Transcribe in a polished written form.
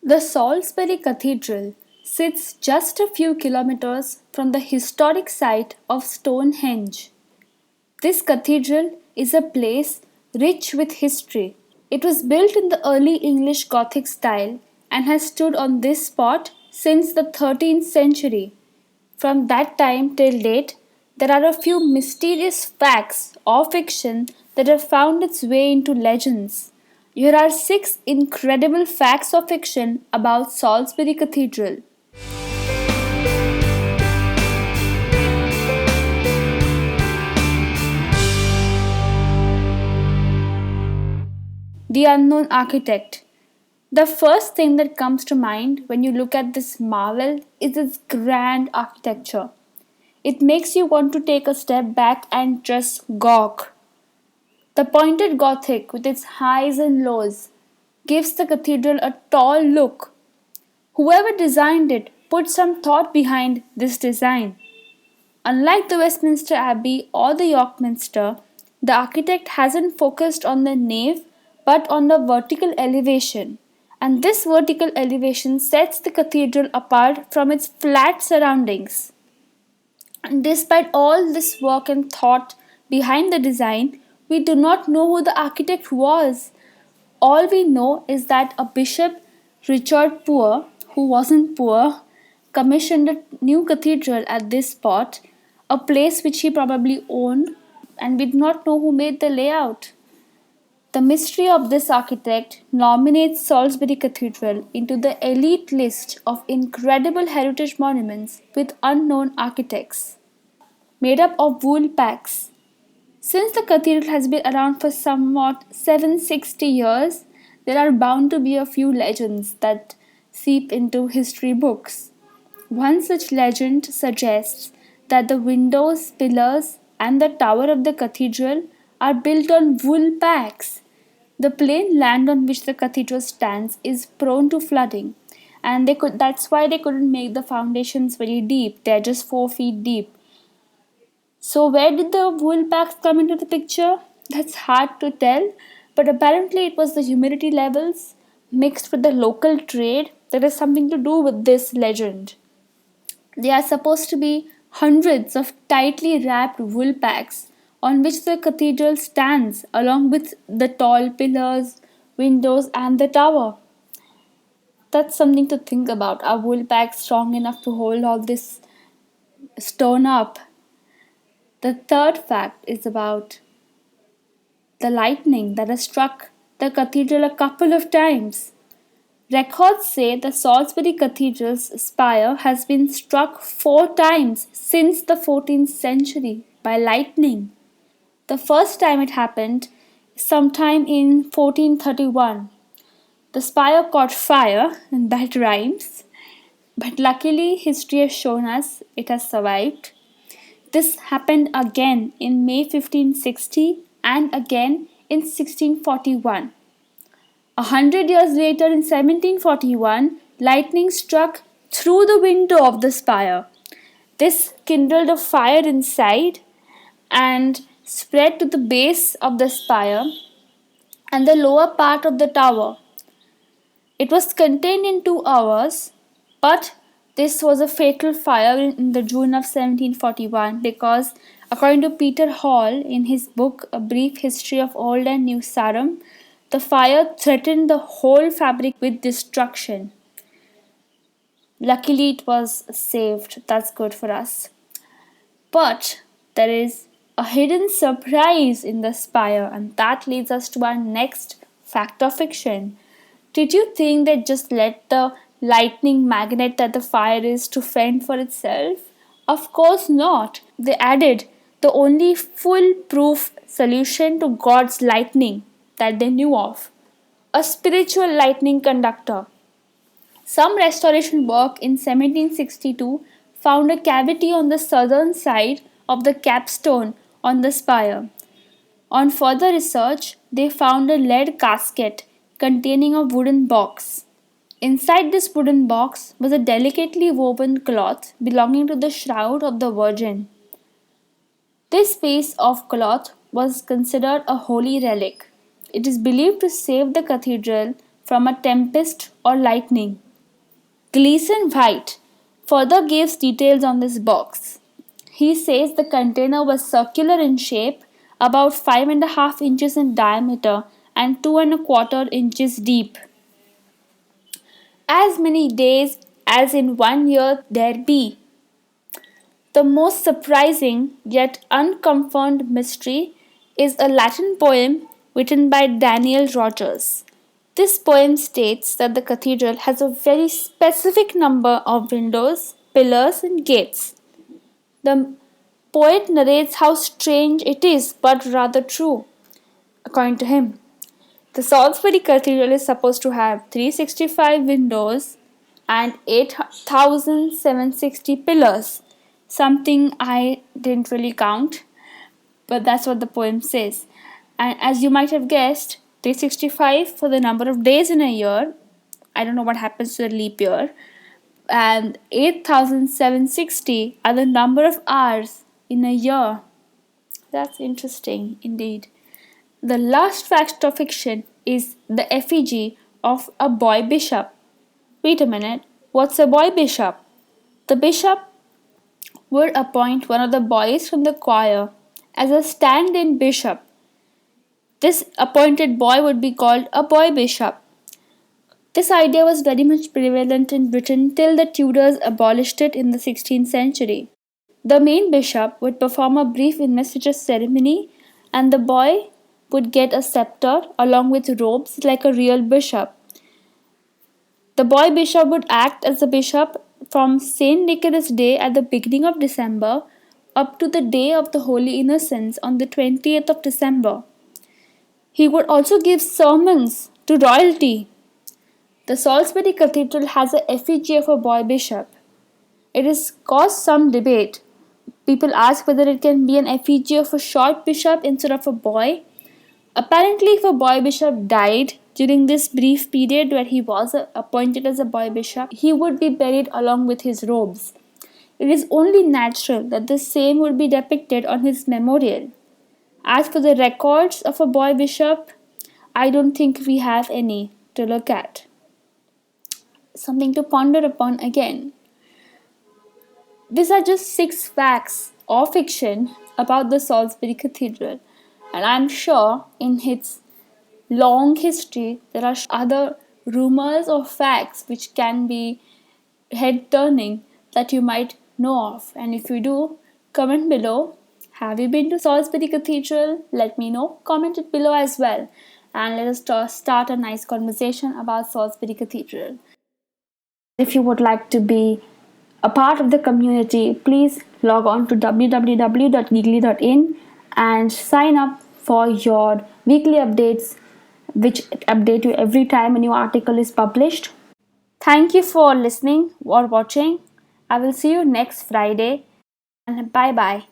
The Salisbury Cathedral sits just a few kilometers from the historic site of Stonehenge. This cathedral is a place rich with history. It was built in the early English Gothic style and has stood on this spot since the 13th century. From that time till date, there are a few mysterious facts or fiction that have found its way into legends. Here are six incredible facts or fiction about Salisbury Cathedral. The unknown architect. The first thing that comes to mind when you look at this marvel is its grand architecture. It makes you want to take a step back and just gawk. The pointed Gothic, with its highs and lows, gives the cathedral a tall look. Whoever designed it put some thought behind this design. Unlike the Westminster Abbey or the York Minster, the architect hasn't focused on the nave but on the vertical elevation, and this vertical elevation sets the cathedral apart from its flat surroundings. And despite all this work and thought behind the design, we do not know who the architect was. All we know is that a bishop, Richard Poor, who wasn't poor, commissioned a new cathedral at this spot, a place which he probably owned, and we do not know who made the layout. The mystery of this architect nominates Salisbury Cathedral into the elite list of incredible heritage monuments with unknown architects. Made up of wool packs. Since the cathedral has been around for somewhat 760 years, there are bound to be a few legends that seep into history books. One such legend suggests that the windows, pillars, and the tower of the cathedral are built on wool packs. The plain land on which the cathedral stands is prone to flooding, and that's why they couldn't make the foundations very deep. They're just 4 feet deep. So where did the wool packs come into the picture? That's hard to tell, but apparently it was the humidity levels mixed with the local trade that has something to do with this legend. There are supposed to be hundreds of tightly wrapped wool packs on which the cathedral stands, along with the tall pillars, windows, and the tower. That's something to think about. Are wool packs strong enough to hold all this stone up? The third fact is about the lightning that has struck the cathedral a couple of times. Records say the Salisbury Cathedral's spire has been struck 4 times since the 14th century by lightning. The first time it happened sometime in 1431. The spire caught fire, and that rhymes, but luckily history has shown us it has survived. This happened again in May 1560 and again in 1641. 100 years later, in 1741, lightning struck through the window of the spire. This kindled a fire inside and spread to the base of the spire and the lower part of the tower. It was contained in 2 hours, but this was a fatal fire in the June of 1741 because, according to Peter Hall in his book A Brief History of Old and New Sarum, the fire threatened the whole fabric with destruction. Luckily, it was saved. That's good for us. But there is a hidden surprise in the spire, and that leads us to our next fact or fiction. Did you think they just let the lightning magnet that the fire is to fend for itself? Of course not. They added the only foolproof solution to God's lightning that they knew of: a spiritual lightning conductor. Some restoration work in 1762 found a cavity on the southern side of the capstone on the spire. On further research, they found a lead casket containing a wooden box. Inside this wooden box was a delicately woven cloth belonging to the shroud of the Virgin. This piece of cloth was considered a holy relic. It is believed to save the cathedral from a tempest or lightning. Gleason White further gives details on this box. He says the container was circular in shape, about 5.5 inches in diameter and 2.25 inches deep. As many days as in 1 year there be. The most surprising yet unconfirmed mystery is a Latin poem written by Daniel Rogers. This poem states that the cathedral has a very specific number of windows, pillars, and gates. The poet narrates how strange it is, but rather true, according to him. The Salisbury Cathedral is supposed to have 365 windows and 8,760 pillars. Something I didn't really count, but that's what the poem says. And as you might have guessed, 365 for the number of days in a year. I don't know what happens to the leap year. And 8,760 are the number of hours in a year. That's interesting indeed. The last fact of fiction is the effigy of a boy bishop. Wait a minute, what's a boy bishop? The bishop would appoint one of the boys from the choir as a stand in bishop. This appointed boy would be called a boy bishop. This idea was very much prevalent in Britain till the Tudors abolished it in the 16th century. The main bishop would perform a brief investiture ceremony, and the boy would get a scepter along with robes like a real bishop. The boy bishop would act as a bishop from St. Nicholas' Day at the beginning of December up to the Day of the Holy Innocents on the 20th of December. He would also give sermons to royalty. The Salisbury Cathedral has a effigy of a boy bishop. It has caused some debate. People ask whether it can be an effigy of a short bishop instead of a boy. Apparently, if a boy bishop died during this brief period where he was appointed as a boy bishop, he would be buried along with his robes. It is only natural that the same would be depicted on his memorial. As for the records of a boy bishop, I don't think we have any to look at. Something to ponder upon again. These are just 6 facts or fiction about the Salisbury Cathedral, and I'm sure in its long history there are other rumors or facts which can be head turning that you might know of. And if you do, comment below. Have you been to Salisbury Cathedral? Let me know. Comment it below as well, and let us start a nice conversation about Salisbury Cathedral. If you would like to be a part of the community, please log on to www.GiGlee.in and sign up for your weekly updates, which update you every time a new article is published. Thank you for listening or watching. I will see you next Friday, and bye bye.